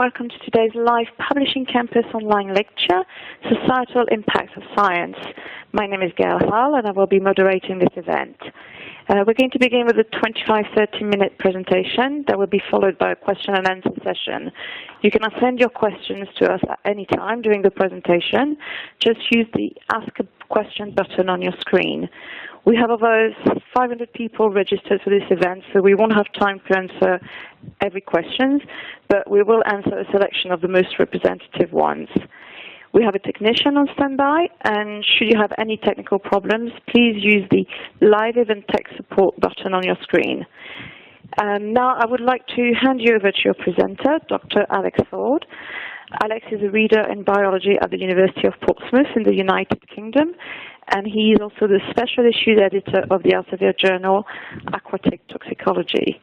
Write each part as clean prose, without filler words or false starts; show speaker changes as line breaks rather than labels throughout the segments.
welcome to today's live Publishing Campus online lecture, Societal Impacts of Science. My name is Gail Hull and I will be moderating this event. We're going to begin with a 25-30 minute presentation that will be followed by a question and answer session. You can send your questions to us at any time during the presentation. Just use the Ask a Question button on your screen. We have over 500 people registered for this event, so we won't have time to answer every question, but we will answer a selection of the most representative ones. We have a technician on standby, and should you have any technical problems, please use the Live Event Tech Support button on your screen. Now I would like to hand you over to your presenter, Dr. Alex Ford. Alex is a reader in biology at the University of Portsmouth in the United Kingdom, and he is also the special issues editor of the Elsevier journal, Aquatic Toxicology.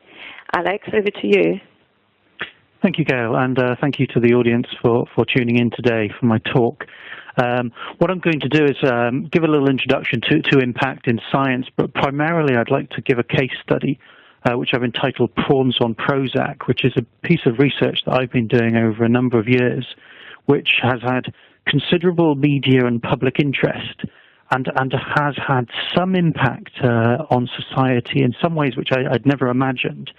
Alex, over to you.
Thank you, Gail, and thank you to the audience for tuning in today for my talk. What I'm going to do is give a little introduction to impact in science, but primarily I'd like to give a case study which I've entitled Prawns on Prozac, which is a piece of research that I've been doing over a number of years, which has had considerable media and public interest and has had some impact on society in some ways which I'd never imagined,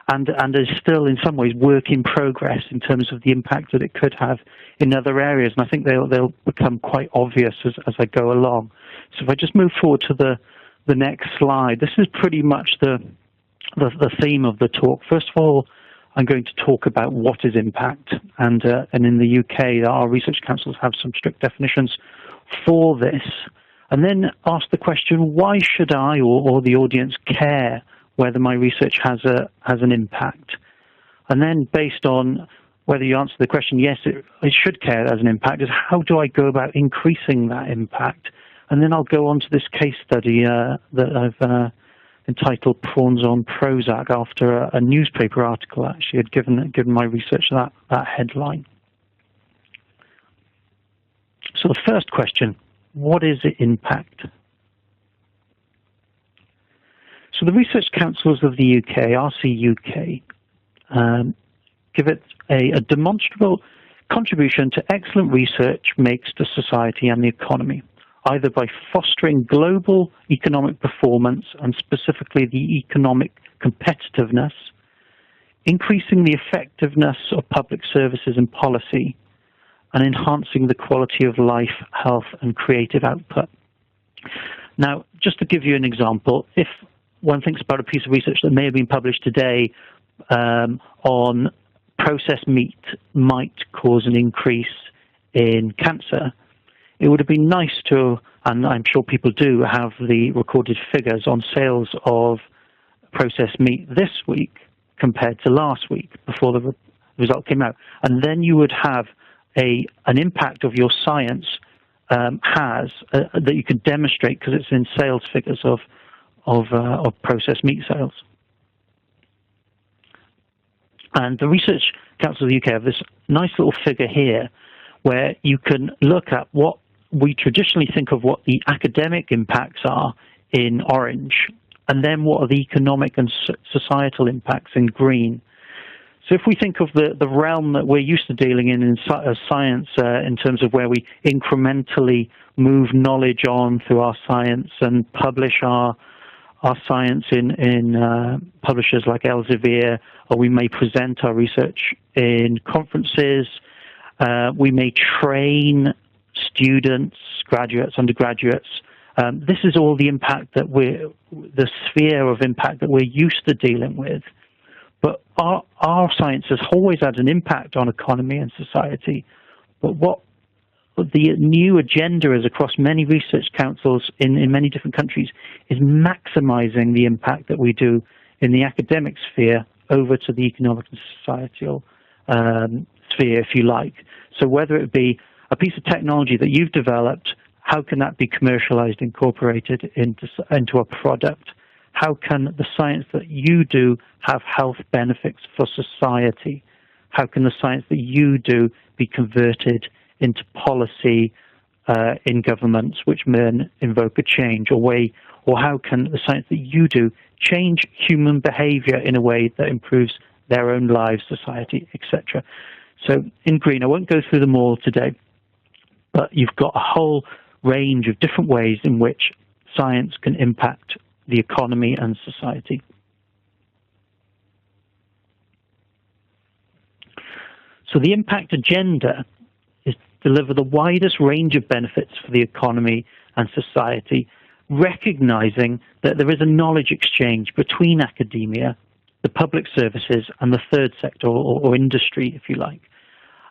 and is still in some ways work in progress in terms of the impact that it could have in other areas, and I think they'll become quite obvious as I go along. So if I just move forward to the next slide, this is pretty much the theme of the talk. First of all, I'm going to talk about what is impact, and in the UK, our research councils have some strict definitions for this, and then ask the question, why should I or the audience care whether my research has an impact? And then based on whether you answer the question, yes, it should care as an impact, is how do I go about increasing that impact? And then I'll go on to this case study that I've entitled Prawns on Prozac, after a newspaper article actually had given my research that headline. So the first question, what is impact? So the research councils of the UK, RCUK, give it a demonstrable contribution to excellent research makes to society and the economy, either by fostering global economic performance and specifically the economic competitiveness, increasing the effectiveness of public services and policy, and enhancing the quality of life, health, and creative output. Now, just to give you an example, if one thinks about a piece of research that may have been published today on processed meat might cause an increase in cancer, it would have been nice to, and I'm sure people do, have the recorded figures on sales of processed meat this week compared to last week before the result came out. And then you would have an impact of your science that you could demonstrate because it's in sales figures of processed meat sales. And the Research Council of the UK have this nice little figure here where you can look at what we traditionally think of what the academic impacts are in orange, and then what are the economic and societal impacts in green. So if we think of the realm that we're used to dealing in science in terms of where we incrementally move knowledge on through our science and publish our science in publishers like Elsevier, or we may present our research in conferences, we may train students, graduates, undergraduates. This is all the impact that the sphere of impact that we're used to dealing with. But our science has always had an impact on economy and society. But what the new agenda is across many research councils in many different countries is maximizing the impact that we do in the academic sphere over to the economic and societal sphere, if you like. So whether it be a piece of technology that you've developed, how can that be commercialized, incorporated into a product? How can the science that you do have health benefits for society? How can the science that you do be converted into policy in governments, which then invoke a change, or how can the science that you do change human behavior in a way that improves their own lives, society, etc.? So in green, I won't go through them all today, but you've got a whole range of different ways in which science can impact the economy and society. So the impact agenda is to deliver the widest range of benefits for the economy and society, recognizing that there is a knowledge exchange between academia, the public services, and the third sector, or industry, if you like.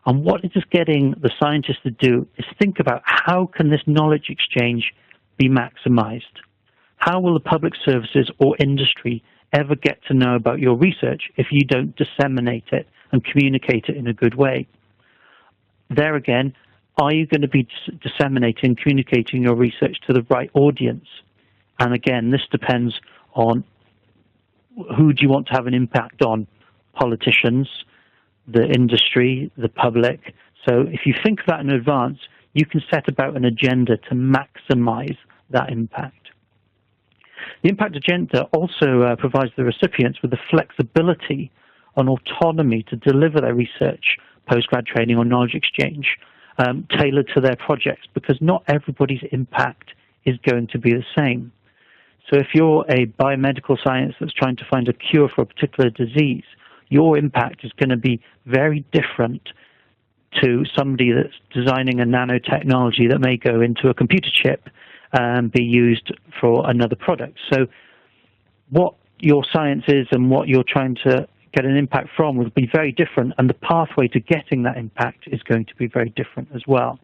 And what it is getting the scientists to do is think about how can this knowledge exchange be maximized? How will the public services or industry ever get to know about your research if you don't disseminate it and communicate it in a good way? There again, are you going to be disseminating, communicating your research to the right audience? And again, this depends on who do you want to have an impact on: politicians, the industry, the public. So if you think of that in advance, you can set about an agenda to maximize that impact. The impact agenda also provides the recipients with the flexibility and autonomy to deliver their research, postgrad training, or knowledge exchange tailored to their projects, because not everybody's impact is going to be the same. So if you're a biomedical science that's trying to find a cure for a particular disease, your impact is going to be very different to somebody that's designing a nanotechnology that may go into a computer chip and be used for another product. So what your science is and what you're trying to get an impact from will be very different, and the pathway to getting that impact is going to be very different as well.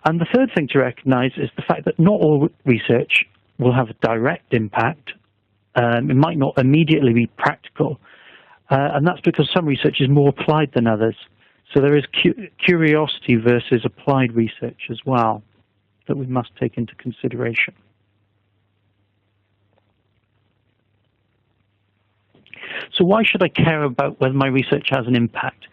And the third thing to recognize is the fact that not all research will have a direct impact. It might not immediately be practical, and that's because some research is more applied than others. So there is curiosity versus applied research as well that we must take into consideration. So why should I care about whether my research has an impact?